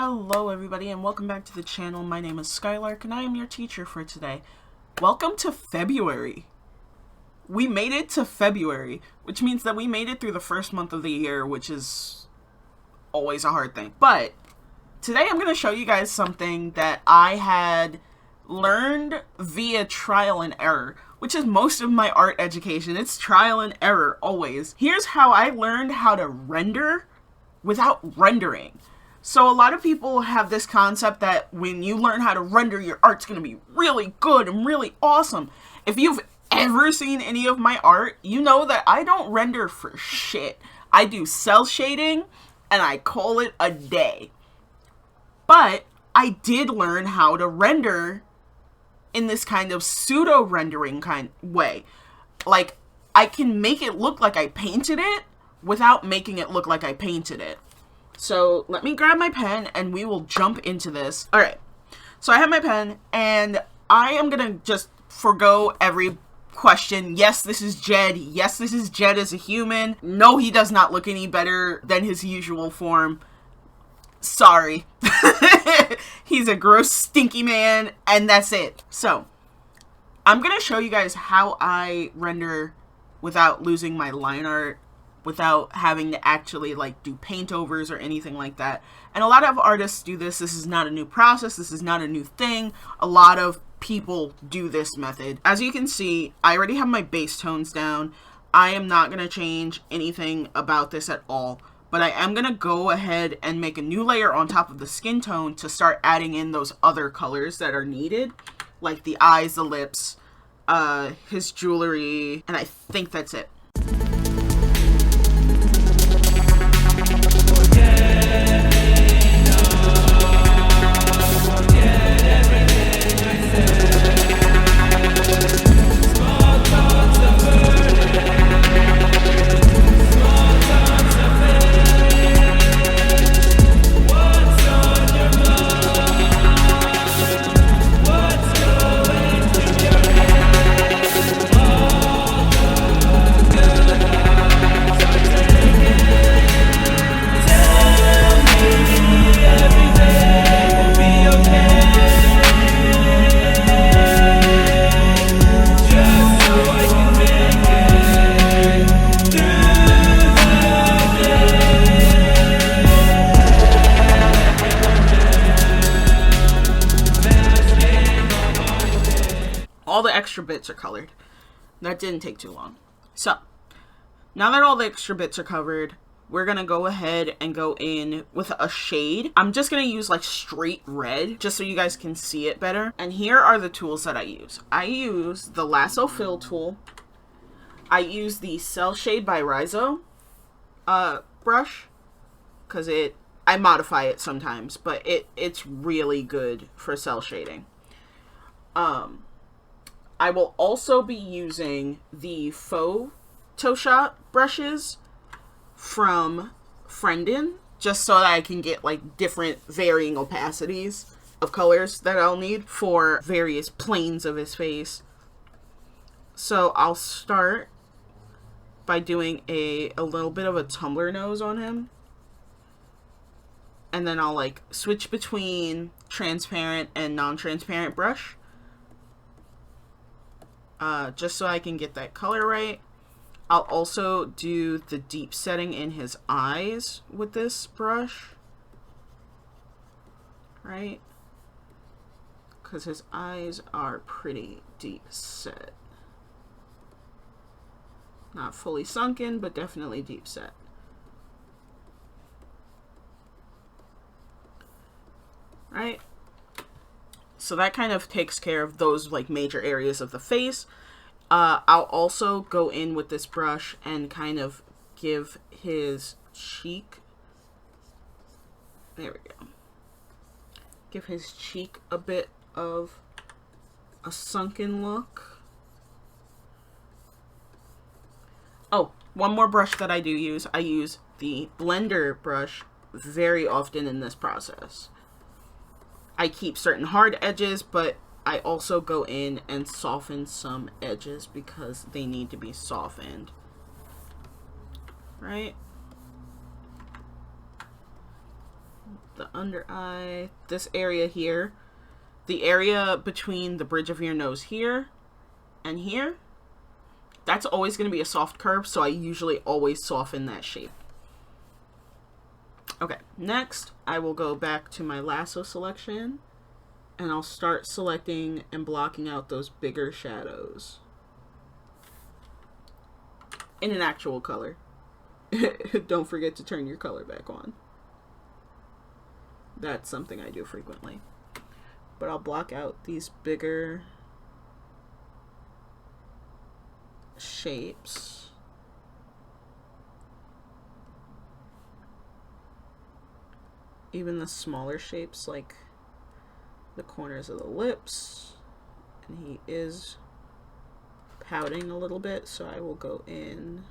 Hello everybody and welcome back to the channel. My name is Skylark and I am your teacher for today. Welcome to February. We made it to February, which means that we made it through the first month of the year, which is always a hard thing. But today I'm going to show you guys something that I had learned via trial and error, which is most of my art education. It's trial and error always. Here's how I learned how to render without rendering. So a lot of people have this concept that when you learn how to render, your art's going to be really good and really awesome. If you've ever seen any of my art, you know that I don't render for shit. I do cell shading and I call it a day. But I did learn how to render in this kind of pseudo rendering kind way. Like, I can make it look like I painted it without making it look like I painted it. So let me grab my pen and we will jump into this. All right, so I have my pen and I am gonna just forgo every question. Yes, this is Jed. Yes, this is Jed as a human. No, he does not look any better than his usual form. Sorry. He's a gross, stinky man, and that's it. So I'm gonna show you guys how I render without losing my line art, without having to actually like do paint overs or anything like that. And a lot of artists do this. This is not a new process. This is not a new thing. A lot of people do this method. As you can see, I already have my base tones down. I am not going to change anything about this at all, but I am going to go ahead and make a new layer on top of the skin tone to start adding in those other colors that are needed, like the eyes, the lips, his jewelry, and I think that's it. All the extra bits are colored. That didn't take too long. So, now that all the extra bits are covered, we're going to go ahead and go in with a shade. I'm just going to use like straight red, just so you guys can see it better. And here are the tools that I use. I use the Lasso Fill tool. I use the Cell Shade by Ryzo brush, because I modify it sometimes, but it's really good for cell shading. I will also be using the Photoshop brushes from Friendin, just so that I can get like different varying opacities of colors that I'll need for various planes of his face. So I'll start by doing a little bit of a tumbler nose on him. And then I'll like switch between transparent and non-transparent brush. Just so I can get that color right. I'll also do the deep setting in his eyes with this brush. Right? Because his eyes are pretty deep set. Not fully sunken, but definitely deep set. Right? So that kind of takes care of those like major areas of the face. I'll also go in with this brush and kind of give his cheek, there we go, give his cheek a bit of a sunken look. Oh, one more brush that I do use. I use the blender brush very often in this process. I keep certain hard edges, but I also go in and soften some edges because they need to be softened. Right? the under eye, this area here, the area between the bridge of your nose here and here, that's always going to be a soft curve, so I usually always soften that shape. Okay, next I will go back to my lasso selection, and I'll start selecting and blocking out those bigger shadows in an actual color. Don't forget to turn your color back on. That's something I do frequently. But I'll block out these bigger shapes. Even the smaller shapes, like the corners of the lips. And he is pouting a little bit, so I will go in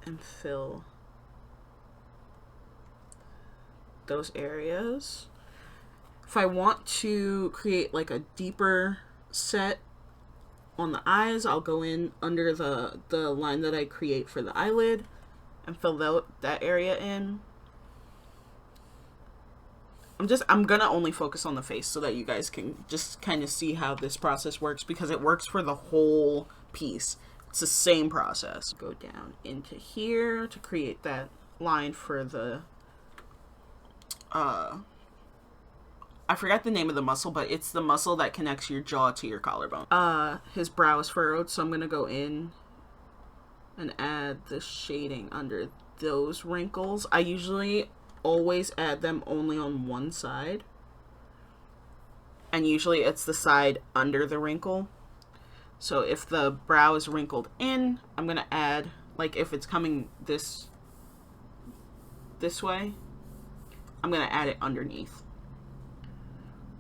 and fill those areas. If I want to create like a deeper set on the eyes, I'll go in under the line that I create for the eyelid and fill that area in. I'm gonna only focus on the face so that you guys can just kind of see how this process works, because it works for the whole piece. It's the same process. Go down into here to create that line for the I forgot the name of the muscle, but it's the muscle that connects your jaw to your collarbone. His brow is furrowed, so I'm gonna go in and add the shading under those wrinkles. I usually always add them only on one side, and usually it's the side under the wrinkle. So if the brow is wrinkled in, I'm gonna add, like if it's coming this way, I'm gonna add it underneath.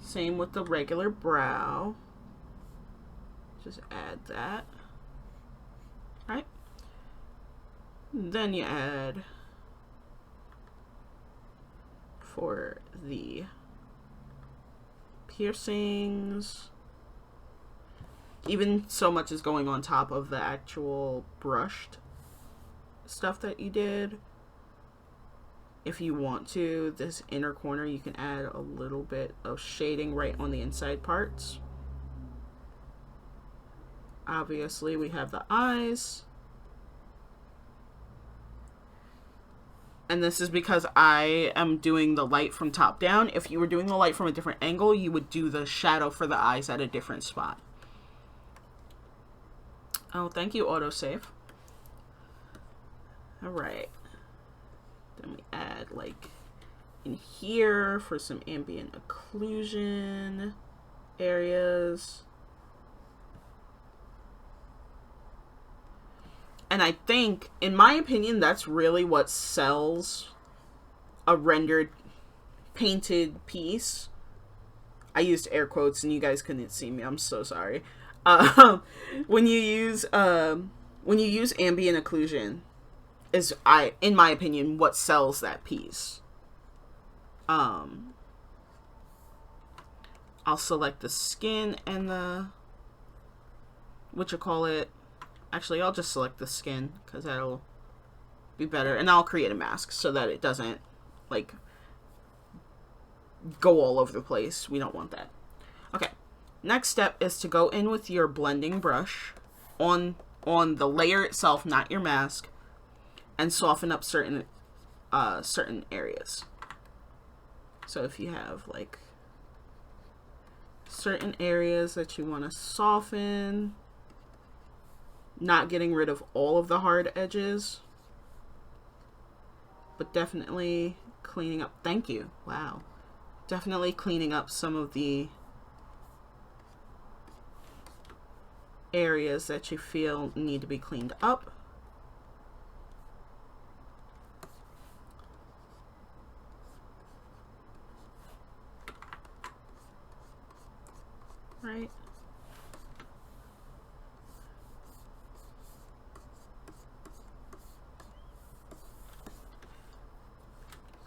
Same with the regular brow. Just add that. Right? Then you add for the piercings. Even so much is going on top of the actual brushed stuff that you did. If you want to, this inner corner, you can add a little bit of shading right on the inside parts. Obviously, we have the eyes. And this is because I am doing the light from top down. If you were doing the light from a different angle, you would do the shadow for the eyes at a different spot. Oh, thank you, autosave. Alright. Then we add, like, in here for some ambient occlusion areas. And I think, in my opinion, that's really what sells a rendered, painted piece. I used air quotes and you guys couldn't see me. I'm so sorry. When you use ambient occlusion is, in my opinion, what sells that piece. I'll select the skin and the, actually, I'll just select the skin because that'll be better. And I'll create a mask so that it doesn't, like, go all over the place. We don't want that. Okay. Next step is to go in with your blending brush on the layer itself, not your mask, and soften up certain areas. So if you have, like, certain areas that you want to soften, not getting rid of all of the hard edges, but definitely cleaning up. Thank you. Wow. Definitely cleaning up some of the areas that you feel need to be cleaned up. Right.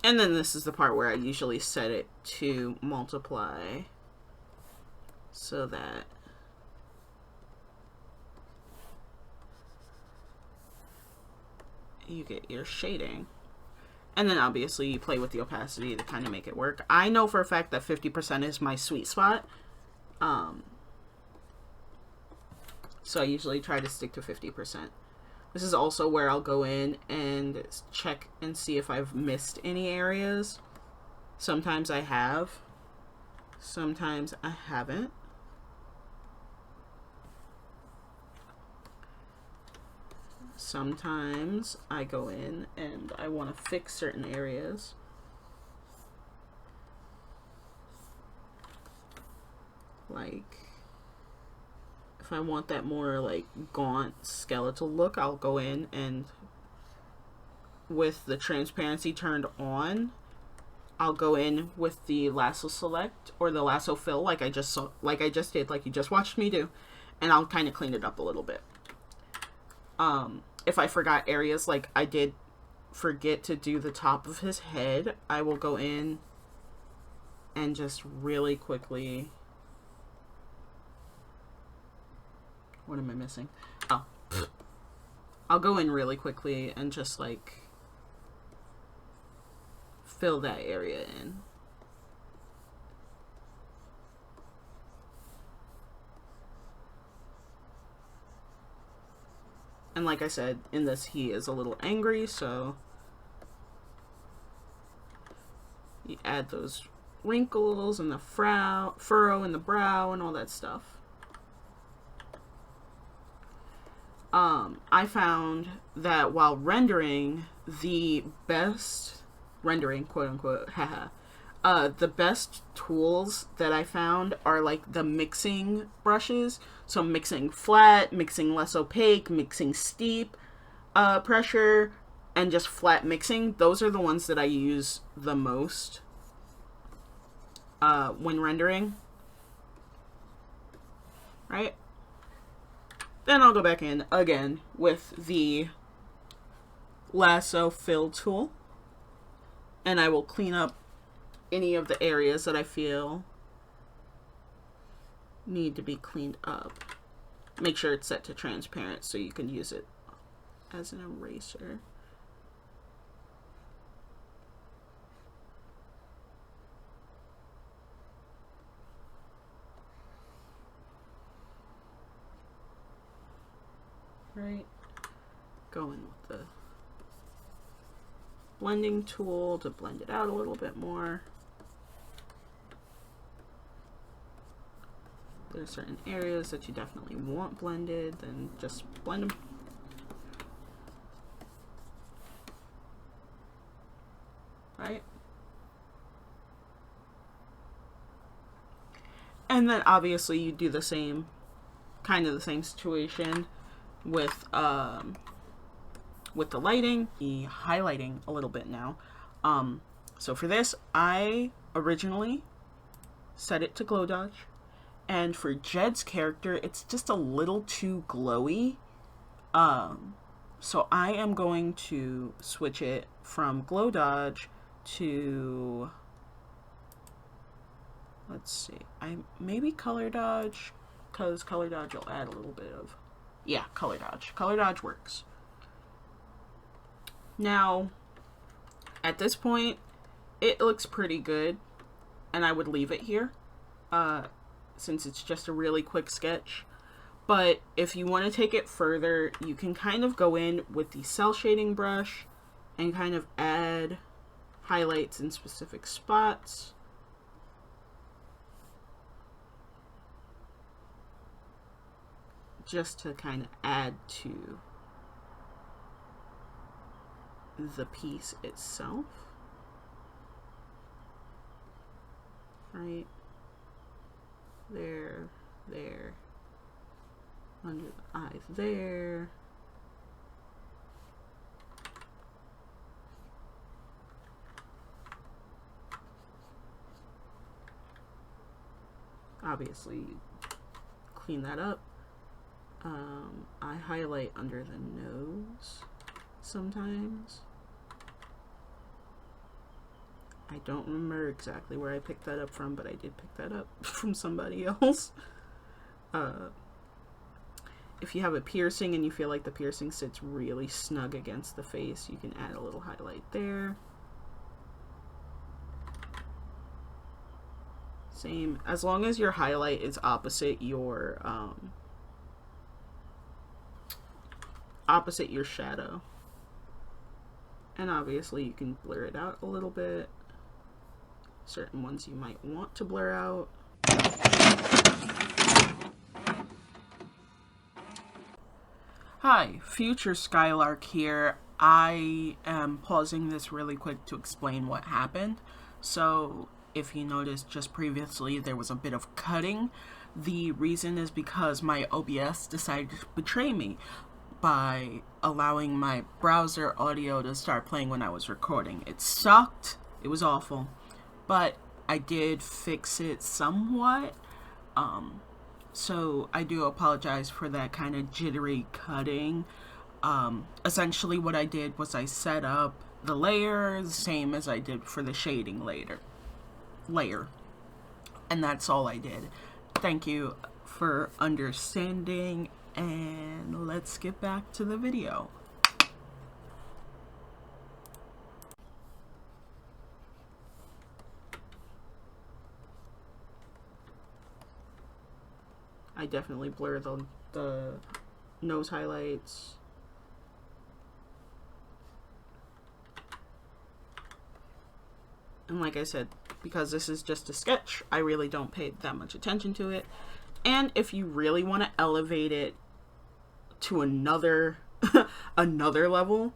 And then this is the part where I usually set it to multiply so that you get your shading. And then obviously you play with the opacity to kind of make it work. I know for a fact that 50% is my sweet spot. So I usually try to stick to 50%. This is also where I'll go in and check and see if I've missed any areas. Sometimes I have. Sometimes I haven't. Sometimes I go in and I want to fix certain areas. Like, if I want that more like gaunt skeletal look, I'll go in and with the transparency turned on, I'll go in with the lasso select or the lasso fill like I just did, like you just watched me do, and I'll kind of clean it up a little bit. If I forgot areas, like I did forget to do the top of his head, I will go in and just really quickly... What am I missing? Oh. I'll go in really quickly and just like fill that area in. And like I said, in this he is a little angry, so you add those wrinkles and the furrow in the brow and all that stuff. I found that while rendering, the best rendering, quote unquote, haha, the best tools that I found are like the mixing brushes. So mixing flat, mixing less opaque, mixing steep pressure, and just flat mixing. Those are the ones that I use the most when rendering. Right? Then I'll go back in again with the lasso fill tool, and I will clean up any of the areas that I feel need to be cleaned up. Make sure it's set to transparent so you can use it as an eraser. Right, going with the blending tool to blend it out a little bit more. There's certain areas that you definitely want blended, then just blend them. Right? And then obviously you do the same, kind of the same situation with the lighting, the highlighting a little bit now. So for this, I originally set it to glow dodge, and for Jed's character, it's just a little too glowy. So I am going to switch it from glow dodge to, let's see, maybe color dodge, because color dodge will add a little bit of, yeah, color dodge. Color dodge works. Now, at this point, it looks pretty good, and I would leave it here, since it's just a really quick sketch. But if you want to take it further, you can kind of go in with the cell shading brush and kind of add highlights in specific spots. Just to kind of add to the piece itself. Right there, there, under the eyes there. Obviously, clean that up. I highlight under the nose sometimes. I don't remember exactly where I picked that up from, but I did pick that up from somebody else. if you have a piercing and you feel like the piercing sits really snug against the face, you can add a little highlight there. Same, as long as your highlight is opposite your shadow. And obviously you can blur it out a little bit. Certain ones you might want to blur out. Hi, Future Skylark here. I am pausing this really quick to explain what happened. So if you noticed just previously there was a bit of cutting. The reason is because my OBS decided to betray me by allowing my browser audio to start playing when I was recording. It sucked. It was awful. But I did fix it somewhat. So I do apologize for that kind of jittery cutting. Essentially what I did was I set up the layer the same as I did for the shading layer. And that's all I did. Thank you for understanding, and let's get back to the video. I definitely blur the nose highlights. And like I said, because this is just a sketch, I really don't pay that much attention to it. And if you really want to elevate it to another another level,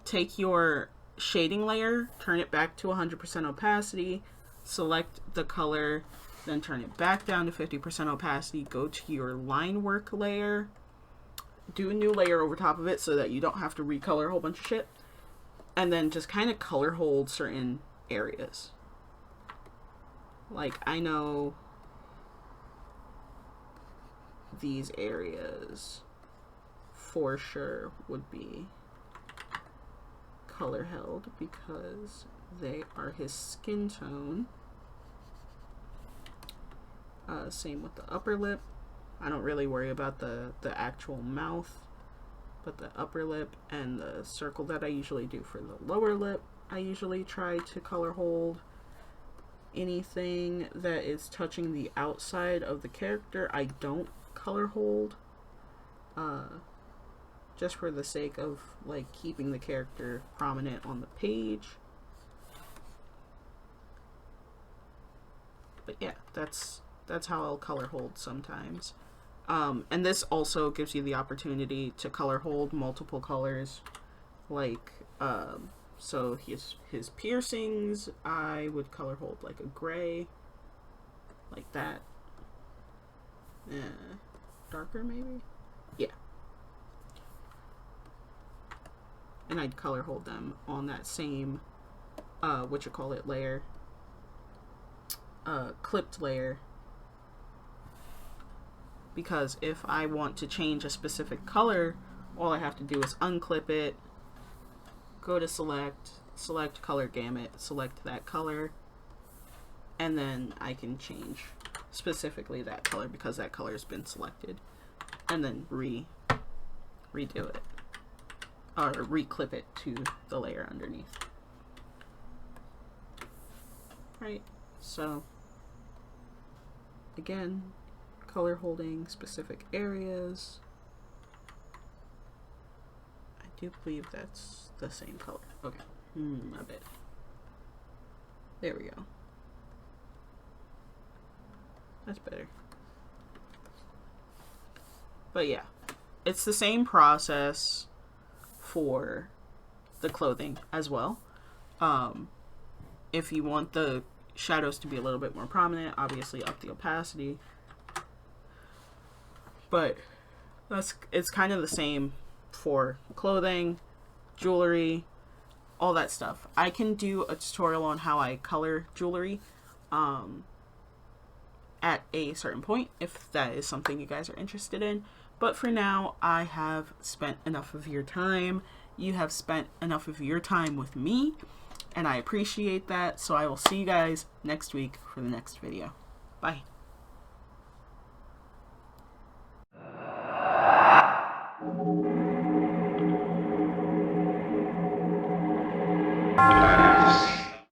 take your shading layer, turn it back to 100% opacity, select the color, then turn it back down to 50% opacity, go to your line work layer, do a new layer over top of it so that you don't have to recolor a whole bunch of shit, and then just kind of color hold certain areas. Like, I know these areas for sure would be color held because they are his skin tone. Same with the upper lip. I don't really worry about the actual mouth, but the upper lip and the circle that I usually do for the lower lip, I usually try to color hold. Anything that is touching the outside of the character, I don't color hold. Just for the sake of like keeping the character prominent on the page. But yeah, that's how I'll color hold sometimes. And this also gives you the opportunity to color hold multiple colors. Like, so his piercings, I would color hold like a gray. Like that. Darker maybe? Yeah. And I'd color hold them on that same, layer. Clipped layer. Because if I want to change a specific color, all I have to do is unclip it, go to select color gamut, select that color, and then I can change specifically that color because that color has been selected, and then redo it, or reclip it to the layer underneath. Right, so again, color holding specific areas. I do believe that's the same color. Okay, my bad. There we go. That's better. But yeah, it's the same process for the clothing as well. If you want the shadows to be a little bit more prominent, obviously up the opacity. But it's kind of the same for clothing, jewelry, all that stuff. I can do a tutorial on how I color jewelry at a certain point if that is something you guys are interested in. But for now, I have spent enough of your time. You have spent enough of your time with me, and I appreciate that. So I will see you guys next week for the next video. Bye. Bye.